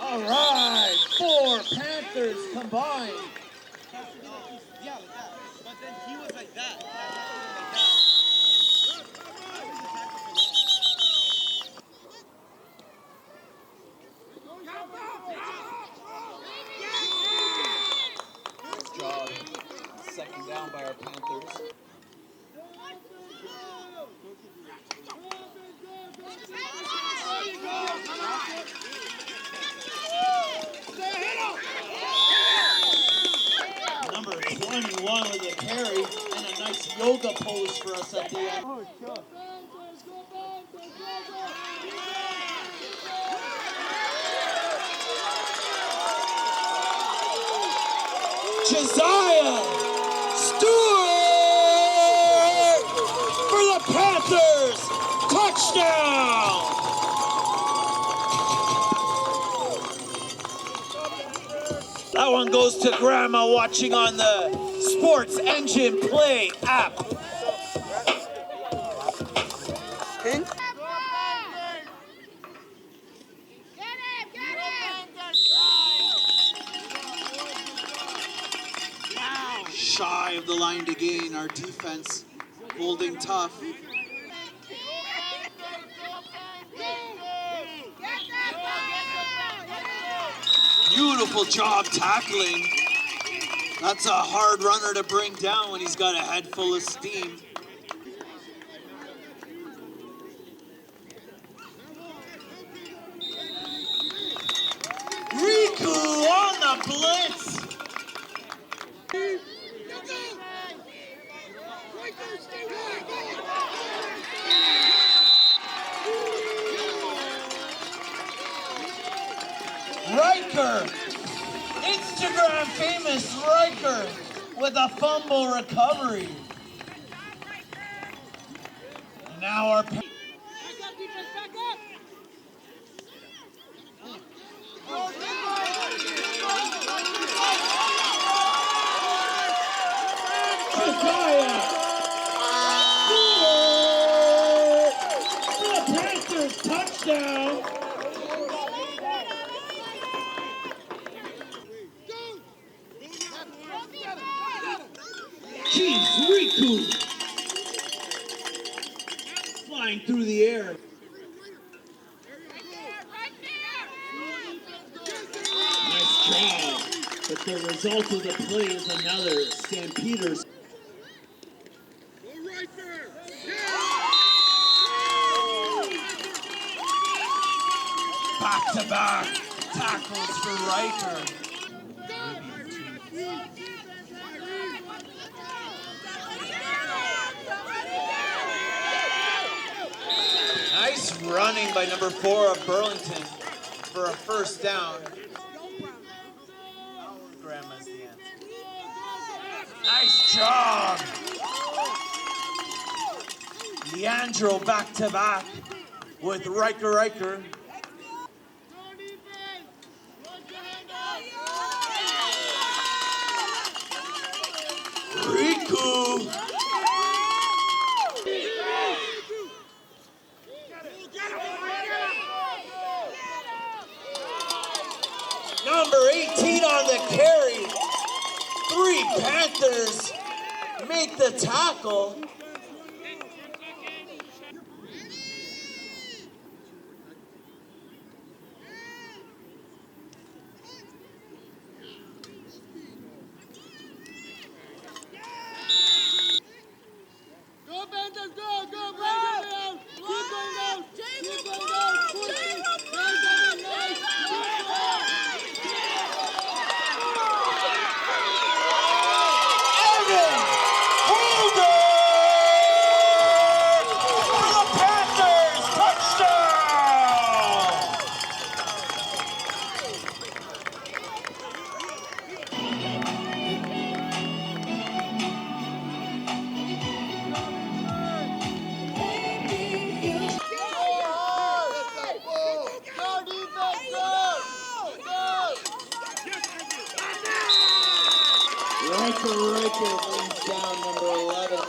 All right, 4 Panthers combined. Yeah, like that. But then he was like that. Nice job. Second down by our Panthers. Number 21 with a carry and a nice yoga pose for us at the end. Josiah Stewart for the Panthers. Touchdown! That one goes to Grandma watching on the Sports Engine Play app. Shy of the line to gain, our defense holding tough. Beautiful job tackling. That's a hard runner to bring down when he's got a head full of steam. Riku on the blitz. Riker, Instagram famous Riker with a fumble recovery. And now our Josiah for the Panthers, touchdown. Jeez, Riku flying through the air. Nice job, but the result of the play is another Stampeders. Back-to-back tackles for Riker. Nice running by number 4 of Burlington for a first down. Grandma's the answer. Nice job. Leandro back-to-back with Riker. Riku. Number 18 on the carry. 3 Panthers make the tackle. Go Panthers, go! Go Panthers! Keep going down! Keep going down! Evan Holder! striker brings down number 11.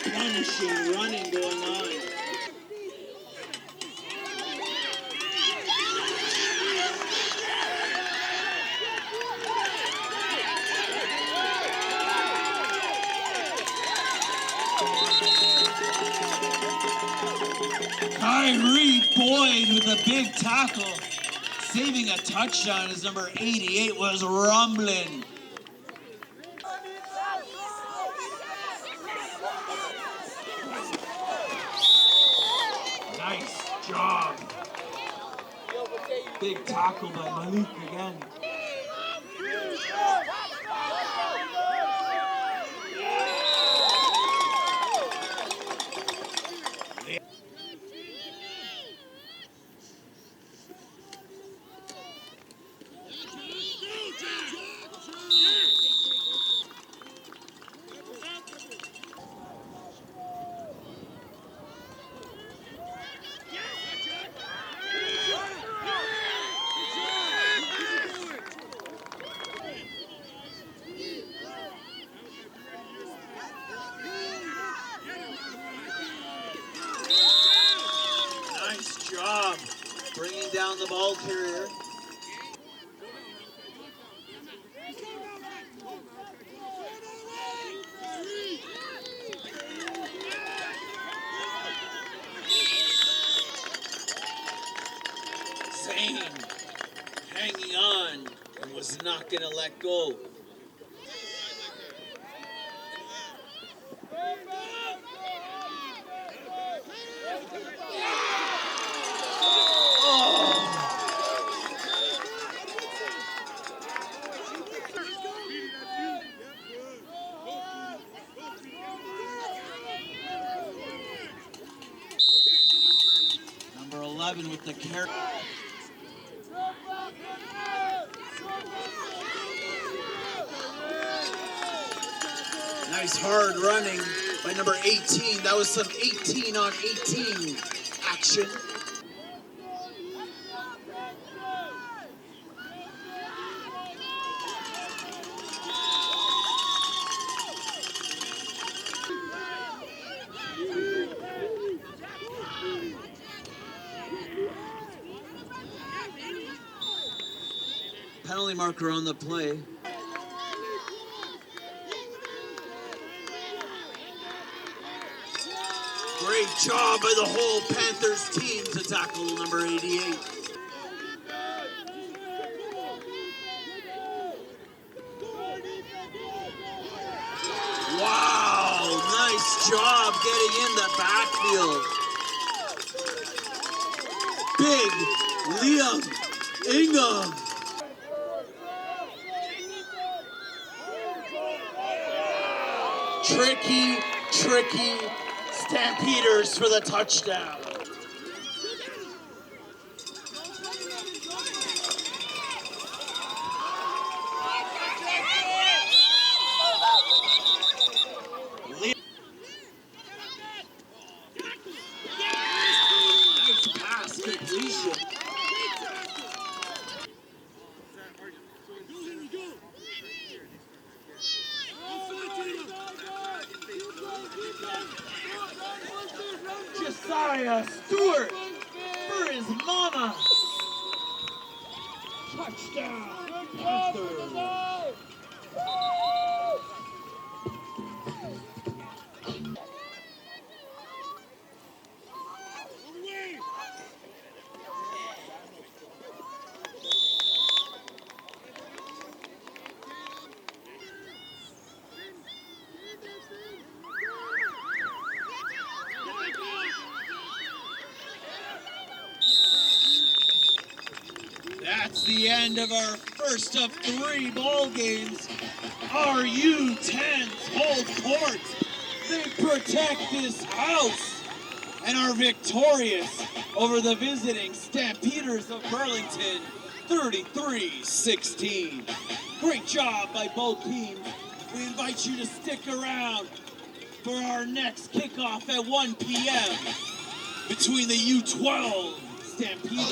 Punishing running going on. Kyrie Boyd with a big tackle. Saving a touchdown as number 88 was rumbling. Nice job. Big tackle by Malik again. Nice job bringing down the ball carrier. Zane hanging on and was not going to let go. Number 11 with the carry. Nice hard running by number 18. That was some 18 on 18 action. Penalty marker on the play. Great job by the whole Panthers team to tackle number 88. Wow, nice job getting in the backfield. Big Liam Ingham. Tricky Stampeders for the touchdown. Nice pass completion. Josiah Stewart for his mama. Touchdown, Panthers. That's the end of our first of 3 ball games. Our U10s hold court. They protect this house and are victorious over the visiting Stampeders of Burlington, 33-16. Great job by both teams. We invite you to stick around for our next kickoff at 1 p.m. between the U12 Stampeders